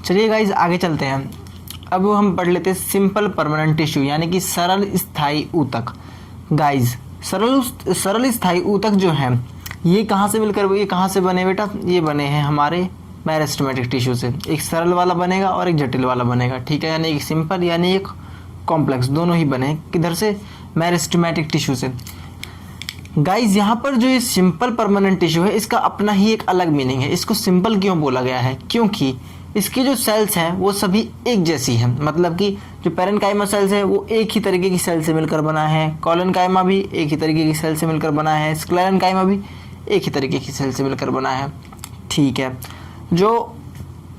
चलिए गाइज आगे चलते हैं। अब हम पढ़ लेते हैं सिंपल परमानेंट टिश्यू यानी कि सरल स्थायी ऊतक। गाइज सरल स्थायी ऊतक जो है ये कहाँ से मिलकर, ये कहाँ से बने बेटा, ये बने हैं हमारे मेरिस्टेमेटिक टिश्यू से। एक सरल वाला बनेगा और एक जटिल वाला बनेगा, ठीक है, यानी एक सिंपल यानी एक कॉम्प्लेक्स, दोनों ही बने किधर से, मेरिस्टेमेटिक टिश्यू से। गाइज यहाँ पर जो ये सिंपल परमानेंट टिश्यू है इसका अपना ही एक अलग मीनिंग है। इसको सिंपल क्यों बोला गया है, क्योंकि इसकी जो सेल्स हैं वो सभी एक जैसी हैं। मतलब कि जो पेरेन्काइमा सेल्स है वो एक ही तरीके की सेल से मिलकर बना है, कोलेनकाइमा भी एक ही तरीके की सेल से मिलकर बना है, स्क्लेरेनकाइमा भी एक ही तरीके की सेल से मिलकर बना है, ठीक है। जो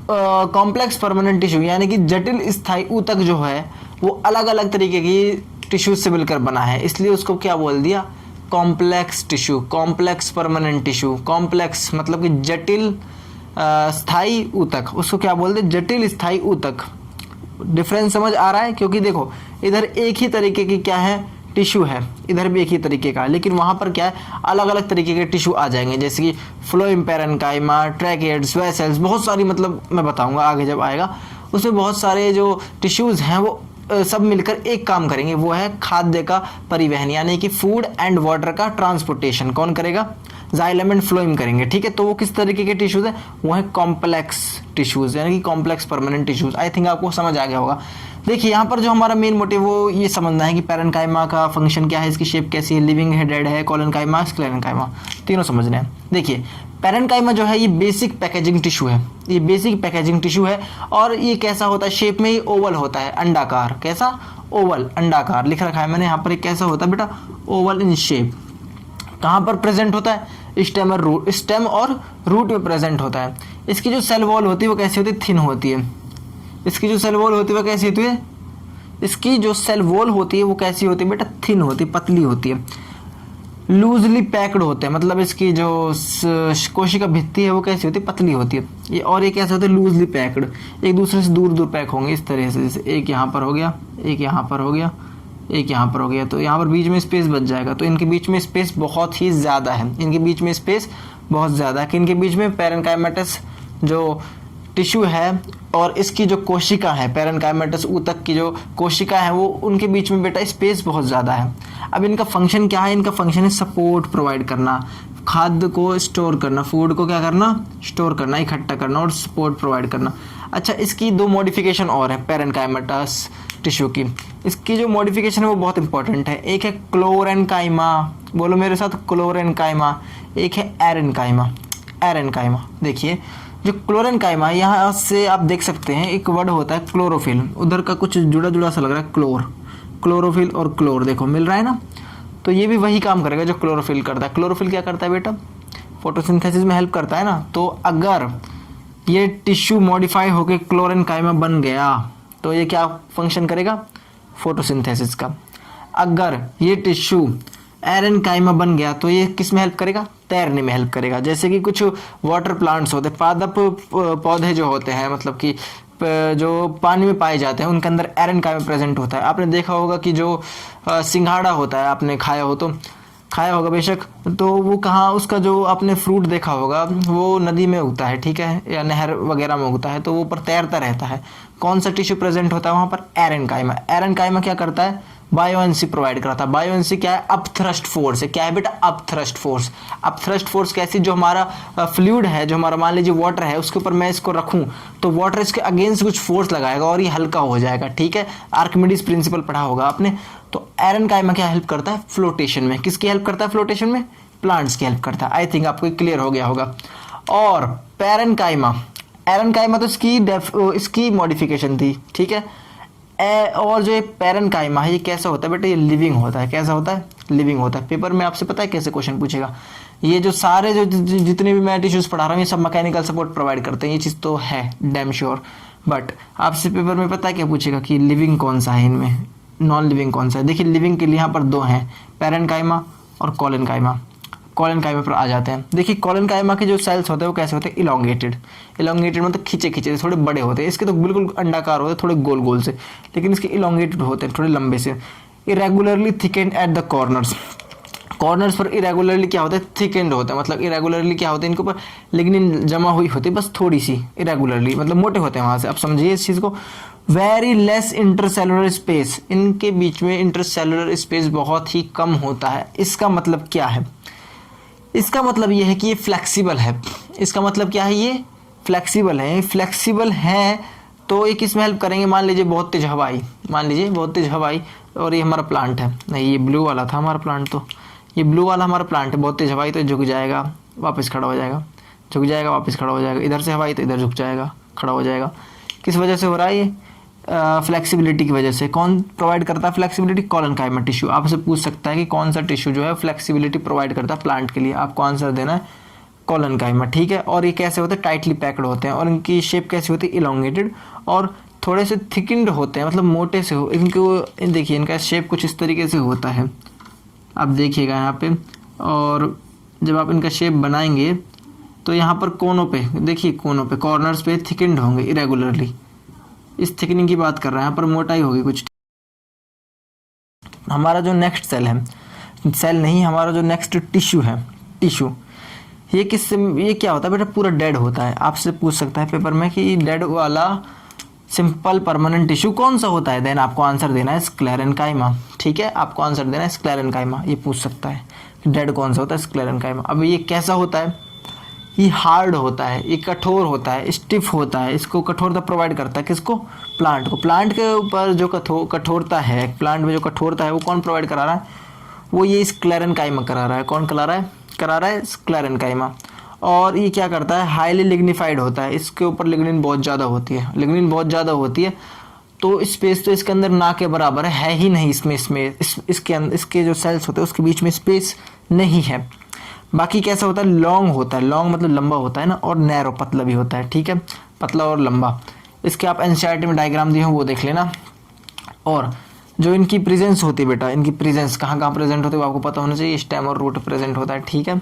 कॉम्प्लेक्स परमानेंट टिश्यू यानी कि जटिल स्थायी ऊतक जो है वो अलग अलग तरीके की टिश्यूज से मिलकर बना है, इसलिए उसको क्या बोल दिया, complex tissue, complex permanent tissue. Complex मतलब कि जटिल स्थायी ऊतक, उसको क्या बोलते हैं, जटिल स्थायी ऊतक। डिफरेंस समझ आ रहा है, क्योंकि देखो इधर एक ही तरीके की क्या है, टिश्यू है, इधर भी एक ही तरीके का, लेकिन वहाँ पर क्या है, अलग अलग तरीके के टिश्यू आ जाएंगे, जैसे कि फ्लोएम पेरेन्काइमा, ट्रैकेट्स, वेसल्स, बहुत सारी, मतलब मैं बताऊंगा आगे जब आएगा, उसमें बहुत सारे जो टिश्यूज़ हैं वो सब मिलकर एक काम करेंगे, वो है खाद्य का परिवहन यानी कि फूड एंड वाटर का ट्रांसपोर्टेशन। कौन करेगा, जाइलम एंड फ्लोएम करेंगे, ठीक है। तो वो किस तरीके के टिश्यूज़ हैं, वो है कॉम्प्लेक्स टिश्यूज़ यानी कि complex permanent tissues. I think आपको समझ आ गया होगा। देखिए यहाँ पर जो हमारा मेन मोटिव वो ये समझना है कि पेरेन्काइमा का फंक्शन क्या है, इसकी शेप कैसी है, लिविंग है, डेड है, कोलेनकाइमा, स्क्लेरेनकाइमा, तीनों समझने हैं। देखिए पेरेन्काइमा जो है ये बेसिक पैकेजिंग टिश्यू है, ये बेसिक पैकेजिंग टिश्यू है और ये कैसा होता है, शेप में ही ओवल होता है, अंडाकार। कैसा, ओवल, अंडाकार लिख रखा है मैंने यहाँ पर। एक कैसा होता है बेटा, ओवल इन शेप। कहाँ पर प्रेजेंट होता है, स्टेम और रूट में प्रेजेंट होता है। इसकी जो सेल वॉल होती है वो कैसी होती है, थिन होती है। इसकी जो सेल वॉल होती है वो कैसी होती है, इसकी जो सेल वॉल होती है वो कैसी होती है बेटा, थिन होती है, पतली होती है। लूजली पैक्ड होते हैं, मतलब इसकी जो कोशिका भित्ति है वो कैसी होती है, पतली होती है। ये और ये कैसे होते हैं, लूजली पैक्ड, एक दूसरे से दूर दूर पैक होंगे इस तरह से, जैसे एक यहाँ पर हो गया, एक यहाँ पर हो गया, एक यहाँ पर हो गया, तो यहाँ पर बीच में स्पेस बच जाएगा। तो इनके बीच में स्पेस बहुत ही ज़्यादा है, इनके बीच में स्पेस बहुत ज़्यादा है कि इनके बीच में पेरेन्काइमेटस जो टिश्यू है और इसकी जो कोशिका है, पेरेन्काइमेटस ऊतक की जो कोशिका है वो उनके बीच में बेटा स्पेस बहुत ज़्यादा है। अब इनका फंक्शन क्या है, इनका फंक्शन है सपोर्ट प्रोवाइड करना, खाद्य को स्टोर करना, फूड को क्या करना, स्टोर करना, इकट्ठा करना और सपोर्ट प्रोवाइड करना। अच्छा, इसकी दो मॉडिफिकेशन और है पेरेन्काइमेटस टिश्यू की। इसकी जो मॉडिफिकेशन है वो बहुत इंपॉर्टेंट है। एक है क्लोरेनकाइमा, बोलो मेरे साथ, क्लोरेनकाइमा। एक है एरेनकाइमा, एरेनकाइमा। देखिए जो क्लोरेनकाइमा, यहाँ से आप देख सकते हैं एक वर्ड होता है क्लोरोफिल, उधर का कुछ जुड़ा जुड़ा सा लग रहा है, क्लोरोफिल और क्लोर, देखो मिल रहा है ना। तो ये भी वही काम करेगा जो क्लोरोफिल करता है। क्लोरोफिल क्या करता है बेटा, फोटोसिंथेसिस में हेल्प करता है ना। तो अगर ये टिश्यू मॉडिफाई होकर क्लोरेनकाइमा बन गया तो ये क्या फंक्शन करेगा, फोटोसिंथेसिस का। अगर ये टिश्यू एरेनकाइमा बन गया तो ये किस में हेल्प करेगा, तैरने में हेल्प करेगा। जैसे कि कुछ वाटर प्लांट्स होते हैं, पादप पौधे जो होते हैं, मतलब कि जो पानी में पाए जाते हैं, उनके अंदर एरेनकाइमा प्रेजेंट होता है। आपने देखा होगा कि जो सिंघाड़ा होता है, आपने खाया होगा बेशक, तो वो कहाँ, उसका जो आपने फ्रूट देखा होगा वो नदी में उगता है, ठीक है, या नहर वगैरह में उगता है, तो वो ऊपर तैरता रहता है। कौन सा टिश्यू प्रेजेंट होता है वहाँ पर, एरेनकाइमा। एरेनकाइमा क्या करता है, बायोएनसी प्रोवाइड करता है। बायोएनसी क्या है, अपथ्रस्ट फोर्स है। क्या है बेटा, अपथ्रस्ट फोर्स। अपथ्रस्ट फोर्स कैसी, जो हमारा फ्लूइड है, जो हमारा मान लीजिए वाटर है, उसके ऊपर मैं इसको रखूं तो वाटर इसके अगेंस्ट कुछ फोर्स लगाएगा और ये हल्का हो जाएगा, ठीक है। आर्किमिडीज प्रिंसिपल पढ़ा होगा आपने। तो एरेनकाइमा क्या हेल्प करता है, फ्लोटेशन में। किसकी हेल्प करता है फ्लोटेशन में, प्लांट्स की हेल्प करता है। आई थिंक आपको क्लियर हो गया होगा। और पेरेन्काइमा, एरेनकाइमा तो इसकी मॉडिफिकेशन थी, ठीक है। और जो ये पेरेन्काइमा है ये कैसा होता है बेटा, ये लिविंग होता है। कैसा होता है, लिविंग होता है। पेपर में आपसे पता है कैसे क्वेश्चन पूछेगा। ये जो सारे जो जितने भी मैं टिश्यूज पढ़ा रहा हूँ ये सब मैकेनिकल सपोर्ट प्रोवाइड करते हैं, ये चीज़ तो है डैम श्योर। बट आपसे पेपर में पता है क्या पूछेगा कि लिविंग कौन सा है इनमें, नॉन लिविंग कौन सा है। देखिए लिविंग के लिए यहाँ पर दो हैं, पेरेन्काइमा और कोलेनकाइमा। कोलेनकाइमा पर आ जाते हैं। देखिए कोलेनकाइमा के जो सेल्स होते हैं वो कैसे होते हैं, इलोंगेटेड मतलब खींचे थोड़े बड़े होते हैं। इसके तो बिल्कुल अंडाकार होते हैं, थोड़े गोल गोल से, लेकिन इसके इलोंगेटेड होते हैं, थोड़े लंबे से। Irregularly thickened at the corners, corners पर इरेगुलरली क्या होता है, थिकेंड होता है, मतलब इरेगुलरली क्या होता है, इनके ऊपर लिग्निन जमा हुई होती है, बस थोड़ी सी इरेगुलरली, मतलब मोटे होते हैं वहाँ से। आप समझिए इस चीज़ को। वेरी लेस इंटरसेलुलर स्पेस, इनके बीच में इंटरसेलुलर स्पेस बहुत ही कम होता है। इसका मतलब क्या है, इसका मतलब ये है कि ये फ्लेक्सिबल है। इसका मतलब क्या है, ये फ्लेक्सिबल है। फ्लेक्सिबल है तो ये किस में हेल्प करेंगे, मान लीजिए बहुत तेज हवा आई, मान लीजिए बहुत तेज हवा आई और ये हमारा प्लांट है, नहीं ये ब्लू वाला था हमारा प्लांट, तो ये ब्लू वाला हमारा प्लांट है, बहुत तेज हवा आई तो झुक जाएगा वापस खड़ा हो जाएगा, झुक जाएगा वापस खड़ा हो जाएगा, इधर से हवा आई तो इधर झुक जाएगा खड़ा हो जाएगा। किस वजह से हो रहा है ये, फ्लेक्सिबिलिटी की वजह से। कौन प्रोवाइड करता है फ्लेक्सिबिलिटी, कॉलनकाइमा टिश्यू। आपसे पूछ सकता है कि कौन सा टिश्यू जो है फ्लेक्सिबिलिटी प्रोवाइड करता है प्लांट के लिए, आपको आंसर देना है कॉलनकाइमा, ठीक है। और ये कैसे होते हैं, टाइटली पैक्ड होते हैं, और इनकी शेप कैसी होती है, इलोंगेटेड, और थोड़े से थिकन्ड होते हैं, मतलब मोटे से हो। इनको देखिए इनका शेप कुछ इस तरीके से होता है, आप देखिएगा यहाँ पे। और जब आप इनका शेप बनाएंगे तो यहाँ पर कोनों पे देखिए, कोनों पे कॉर्नर्स पे थिकन्ड होंगे इरेगुलरली, इस थिकनिंग की बात कर रहे हैं, यहाँ पर मोटाई होगी कुछ। हमारा जो नेक्स्ट सेल है, सेल नहीं, हमारा जो नेक्स्ट टिश्यू है, टिश्यू, ये किससे, ये क्या होता है बेटा, पूरा डेड होता है। आपसे पूछ सकता है पेपर में कि डेड वाला सिंपल परमानेंट टिश्यू कौन सा होता है, देन आपको आंसर देना है स्क्लेरेन्काइमा, ठीक है। आपको आंसर देना है स्क्लेरेन्काइमा। ये पूछ सकता है कि डेड कौन सा होता है, स्क्लेरेन्काइमा। अब ये कैसा होता है, ये हार्ड होता है, ये कठोर होता है, स्टिफ होता है। इसको कठोरता प्रोवाइड करता है किसको, प्लांट को। प्लांट के ऊपर जो कठोरता है, प्लांट में जो कठोरता है वो कौन प्रोवाइड करा रहा है, वो ये स्क्लेरेन्काइमा करा रहा है। कौन करा रहा है स्क्लेरेन्काइमा। और ये क्या करता है, हाईली लिग्निफाइड होता है, इसके ऊपर लिग्निन बहुत ज़्यादा होती है, लिग्निन बहुत ज़्यादा होती है, तो स्पेस तो इसके अंदर ना के बराबर है ही नहीं, इसके जो सेल्स होते हैं उसके बीच में स्पेस नहीं है। बाकी कैसा होता है, लॉन्ग होता है, लॉन्ग मतलब लंबा होता है ना, और नैरो पतला भी होता है, ठीक है, पतला और लंबा। इसके आप एनसीईआरटी में डायग्राम दिए हो वो देख लेना। और जो इनकी प्रेजेंस होती है बेटा, इनकी प्रेजेंस कहाँ कहाँ प्रेजेंट होती है वो आपको पता होना चाहिए। स्टेम और रूट प्रेजेंट होता है, ठीक है,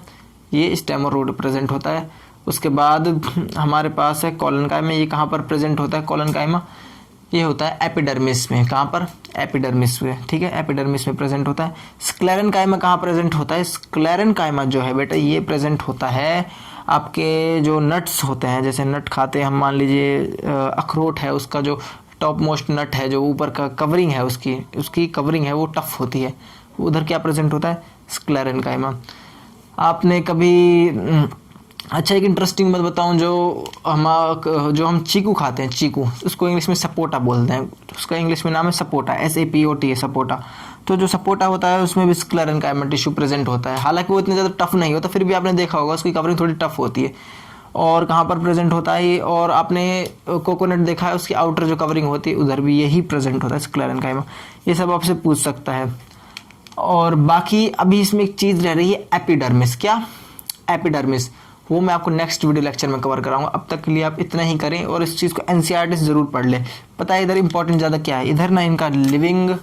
ये स्टेम और रूट प्रेजेंट होता है। उसके बाद हमारे पास है कॉलनकाइमा, ये कहाँ पर प्रेजेंट होता है कॉलनकाइमा, ये होता है एपिडर्मिस में, कहाँ पर, एपिडर्मिस में, ठीक है, एपिडर्मिस में प्रेजेंट होता है। स्क्लेरेन्काइमा कहाँ प्रेजेंट होता है, स्क्लेरेन्काइमा जो है बेटा ये प्रेजेंट होता है आपके जो नट्स होते हैं, जैसे नट खाते हैं हम, मान लीजिए अखरोट है, उसका जो टॉप मोस्ट नट है, जो ऊपर का कवरिंग है, उसकी कवरिंग है वो टफ होती है, उधर क्या प्रेजेंट होता है, स्क्लेरेन्काइमा। आपने कभी अच्छा एक इंटरेस्टिंग बात बताऊं, जो हम चीकू खाते हैं, चीकू, उसको इंग्लिश में सपोटा बोलते हैं, उसका इंग्लिश में नाम है सपोटा, SAPOTA, सपोटा। तो जो सपोटा होता है उसमें भी स्क्लेरेन्काइमा टिश्यू प्रेजेंट होता है, हालांकि वो इतना ज़्यादा टफ नहीं होता, फिर भी आपने देखा होगा उसकी कवरिंग थोड़ी टफ होती है। और कहाँ पर प्रेजेंट होता है ये, और आपने कोकोनट देखा है, उसकी आउटर जो कवरिंग होती है उधर भी यही प्रेजेंट होता है स्क्लेरेन्काइमा। ये सब आपसे पूछ सकता है। और बाकी अभी इसमें एक चीज़ रह रही है एपिडर्मिस, क्या, एपिडर्मिस, वो मैं आपको नेक्स्ट वीडियो लेक्चर में कवर कराऊंगा। अब तक के लिए आप इतना ही करें और इस चीज़ को एनसीईआरटी से ज़रूर पढ़ लें। पता है इधर इंपॉर्टेंट ज़्यादा क्या है, इधर ना इनका लिविंग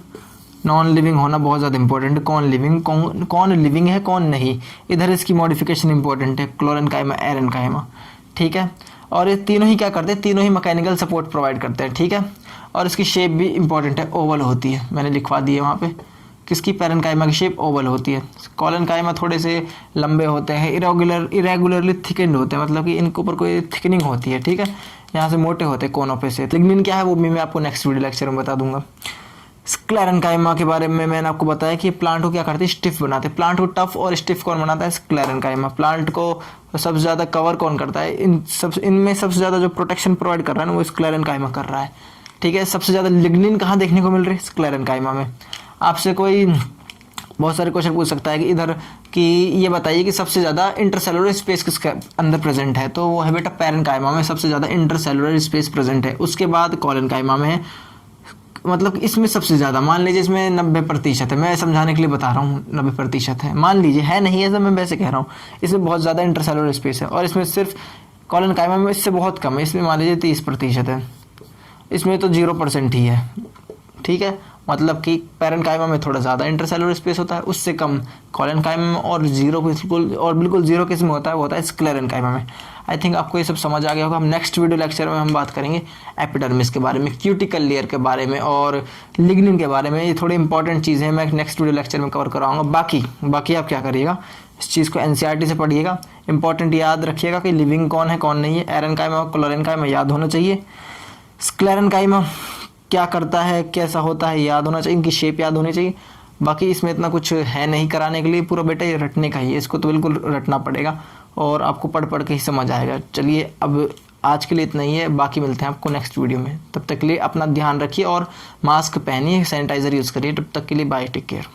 नॉन लिविंग होना बहुत ज़्यादा इंपॉर्टेंट है, कौन लिविंग है कौन नहीं, इधर इसकी मॉडिफिकेशन इंपॉर्टेंट है, क्लोरेन्काइमा, एरेन्काइमा, ठीक है। और ये तीनों ही क्या करते हैं, तीनों ही मैकेनिकल सपोर्ट प्रोवाइड करते हैं, ठीक है। और इसकी शेप भी इंपॉर्टेंट है, ओवल होती है, मैंने लिखवा दी है वहाँ पे, किसकी, पैरेन्काइमा की शेप ओवल होती है। कॉलनकाइमा थोड़े से लंबे होते हैं, इरेगुलरली थिकन्ड होते हैं, मतलब कि इनके ऊपर कोई थिकनिंग होती है, ठीक है, यहाँ से मोटे होते हैं कोनों पे से। लिग्निन क्या है वो भी मैं आपको नेक्स्ट वीडियो लेक्चर में बता दूंगा। स्क्लेरेन्काइमा के बारे में मैंने आपको बताया कि प्लांट को क्या करते हैं, स्टिफ बनाते हैं। प्लांट को टफ और स्टिफ कौन बनाता है, स्क्लेरेन्काइमा। प्लांट को सबसे ज़्यादा कवर कौन करता है, इनमें सबसे ज़्यादा जो प्रोटेक्शन प्रोवाइड कर रहा है ना वो स्क्लेरेन्काइमा कर रहा है, ठीक है। सबसे ज़्यादा लिग्निन कहाँ देखने को मिल रही है, स्क्लेरेन्काइमा में। आपसे कोई बहुत सारे क्वेश्चन पूछ सकता है कि इधर कि ये बताइए कि सबसे ज़्यादा इंटरसेलुलर स्पेस किसके अंदर प्रेजेंट है, तो वो है बेटा पैरेन्काइमा में सबसे ज़्यादा इंटरसेलुलर स्पेस प्रेजेंट है। उसके बाद कॉलनकाइमा में है, मतलब इसमें सबसे ज़्यादा, मान लीजिए इसमें 90% है, मैं समझाने के लिए बता रहा हूँ 90% है, मान लीजिए है नहीं है, मैं वैसे कह रहा हूँ, इसमें बहुत ज़्यादा इंटरसेलुलर स्पेस है। और इसमें सिर्फ कॉलनकाइमा में इससे बहुत कम है, इसमें मान लीजिए 30% है, इसमें तो 0% ही है, ठीक है। मतलब कि पैरेन्काइमा में थोड़ा ज़्यादा इंटरसेलुलर स्पेस होता है, उससे कम कोलेनकाइमा में, और बिल्कुल जीरो किस में होता है, वो होता है स्क्लेरेनकाइमा में। आई थिंक आपको ये सब समझ आ गया होगा। हम नेक्स्ट वीडियो लेक्चर में हम बात करेंगे एपिडर्मिस के बारे में, क्यूटिकल लेयर के बारे में और लिग्निन के बारे में। ये थोड़ी इंपॉर्टेंट चीज़ें मैं नेक्स्ट वीडियो लेक्चर में कवर कराऊंगा। बाकी आप क्या करिएगा, इस चीज़ को एनसीईआरटी से पढ़िएगा, इंपॉर्टेंट याद रखिएगा कि लिविंग कौन है कौन नहीं है। एरेनकाइमा और क्लोरेनकाइमा याद होना चाहिए। स्क्लेरेनकाइमा क्या करता है, कैसा होता है, याद होना चाहिए, इनकी शेप याद होनी चाहिए। बाकी इसमें इतना कुछ है नहीं कराने के लिए, पूरा बेटा ये रटने का ही है, इसको तो बिल्कुल रटना पड़ेगा और आपको पढ़ के ही समझ आएगा। चलिए अब आज के लिए इतना ही है, बाकी मिलते हैं आपको नेक्स्ट वीडियो में। तब तक के लिए अपना ध्यान रखिए और मास्क पहनिए, सैनिटाइज़र यूज़ करिए। तब तक के लिए बाय, टेक केयर।